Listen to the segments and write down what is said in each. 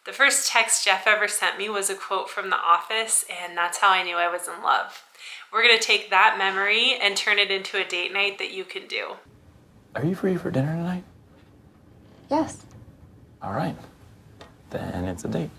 The first text Jeff ever sent me was a quote from The Office, and that's how I knew I was in love. We're gonna take that memory and turn it into a date night that you can do. Are you free for dinner tonight? Yes. All right. Then it's a date.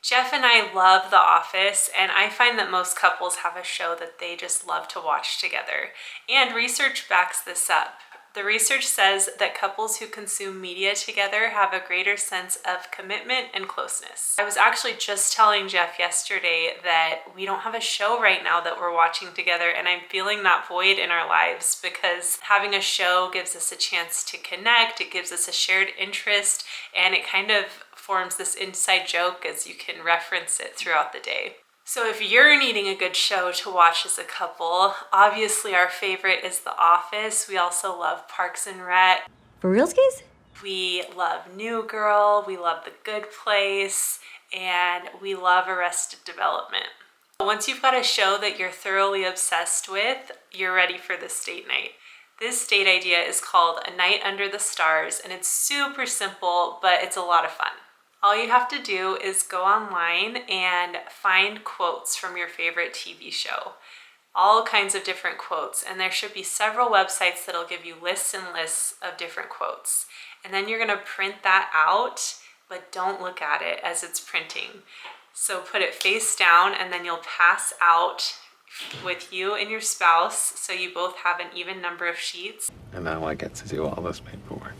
Jeff and I love The Office, and I find that most couples have a show that they just love to watch together. And research backs this up. The research says that couples who consume media together have a greater sense of commitment and closeness. I was actually just telling Jeff yesterday that we don't have a show right now that we're watching together, and I'm feeling that void in our lives because having a show gives us a chance to connect, it gives us a shared interest, and it kind of forms this inside joke as you can reference it throughout the day. So if you're needing a good show to watch as a couple, obviously our favorite is The Office. We also love Parks and Rec. For realskis? We love New Girl, we love The Good Place, and we love Arrested Development. Once you've got a show that you're thoroughly obsessed with, you're ready for this date night. This date idea is called A Night Under the Stars, and it's super simple, but it's a lot of fun. All you have to do is go online and find quotes from your favorite TV show. All kinds of different quotes, and there should be several websites that'll give you lists and lists of different quotes. And then you're gonna print that out, but don't look at it as it's printing. So put it face down, and then you'll pass out with you and your spouse, so you both have an even number of sheets. And now I get to do all this paperwork.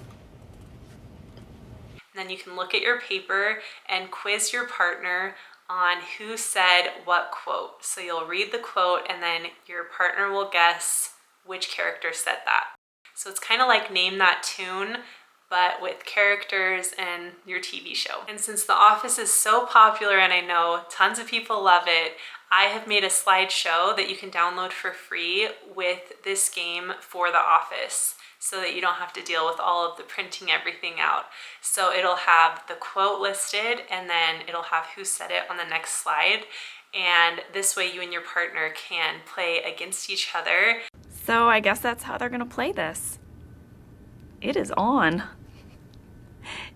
And then you can look at your paper and quiz your partner on who said what quote. So you'll read the quote and then your partner will guess which character said that. So it's kind of like Name That Tune, but with characters and your TV show. And since The Office is so popular and I know tons of people love it, I have made a slideshow that you can download for free with this game for The Office, so that you don't have to deal with all of the printing everything out. So it'll have the quote listed, and then it'll have who said it on the next slide. And this way you and your partner can play against each other. So I guess that's how they're gonna play this. It is on.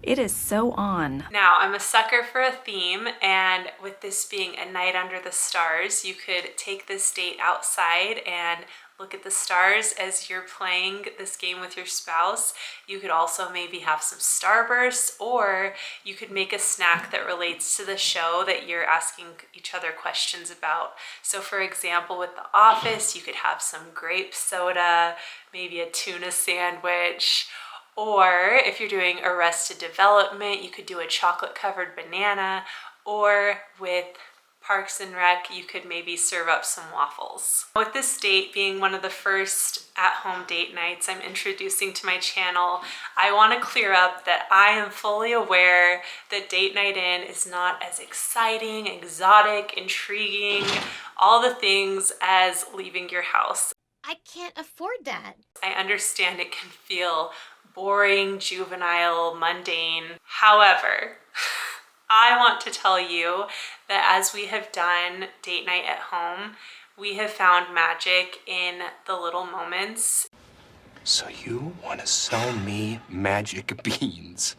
It is so on. Now, I'm a sucker for a theme, and with this being A Night Under the Stars, you could take this date outside and look at the stars as you're playing this game with your spouse. You could also maybe have some starbursts, or you could make a snack that relates to the show that you're asking each other questions about. So for example, with The Office, you could have some grape soda, maybe a tuna sandwich, or if you're doing Arrested Development, you could do a chocolate covered banana, or with Parks and Rec, you could maybe serve up some waffles. With this date being one of the first at-home date nights I'm introducing to my channel, I want to clear up that I am fully aware that date night in is not as exciting, exotic, intriguing, all the things as leaving your house. I can't afford that. I understand it can feel boring, juvenile, mundane. However, I want to tell you that as we have done date night at home, we have found magic in the little moments. So you want to sell me magic beans?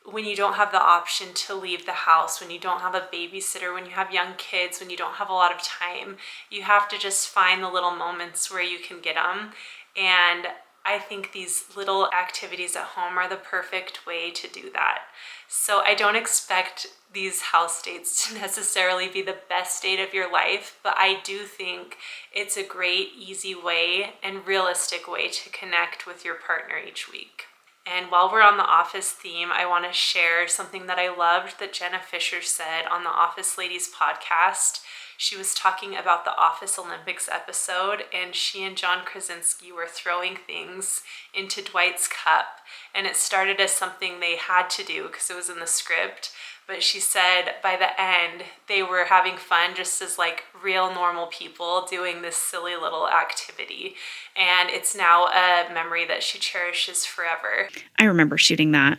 When you don't have the option to leave the house, when you don't have a babysitter, when you have young kids, when you don't have a lot of time, you have to just find the little moments where you can get them. And I think these little activities at home are the perfect way to do that. So I don't expect these house dates to necessarily be the best date of your life, but I do think it's a great, easy way and realistic way to connect with your partner each week. And while we're on the Office theme, I want to share something that I loved that Jenna Fischer said on the Office Ladies podcast. She was talking about the Office Olympics episode, and she and John Krasinski were throwing things into Dwight's cup, and it started as something they had to do because it was in the script. But she said by the end, they were having fun just as like real normal people doing this silly little activity. And it's now a memory that she cherishes forever. I remember shooting that.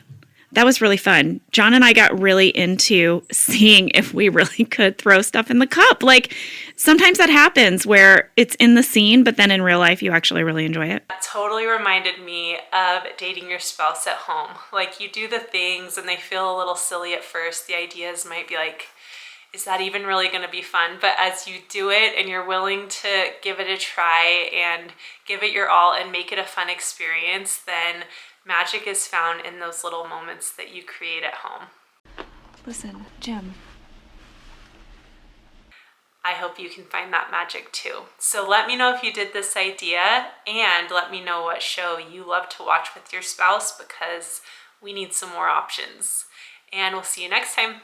That was really fun. John and I got really into seeing if we really could throw stuff in the cup. Like, sometimes that happens where it's in the scene, but then in real life, you actually really enjoy it. That totally reminded me of dating your spouse at home. Like, you do the things and they feel a little silly at first. The ideas might be like, is that even really going to be fun? But as you do it and you're willing to give it a try and give it your all and make it a fun experience, then magic is found in those little moments that you create at home. Listen, Jim. I hope you can find that magic too. So let me know if you did this idea, and let me know what show you love to watch with your spouse, because we need some more options. And we'll see you next time.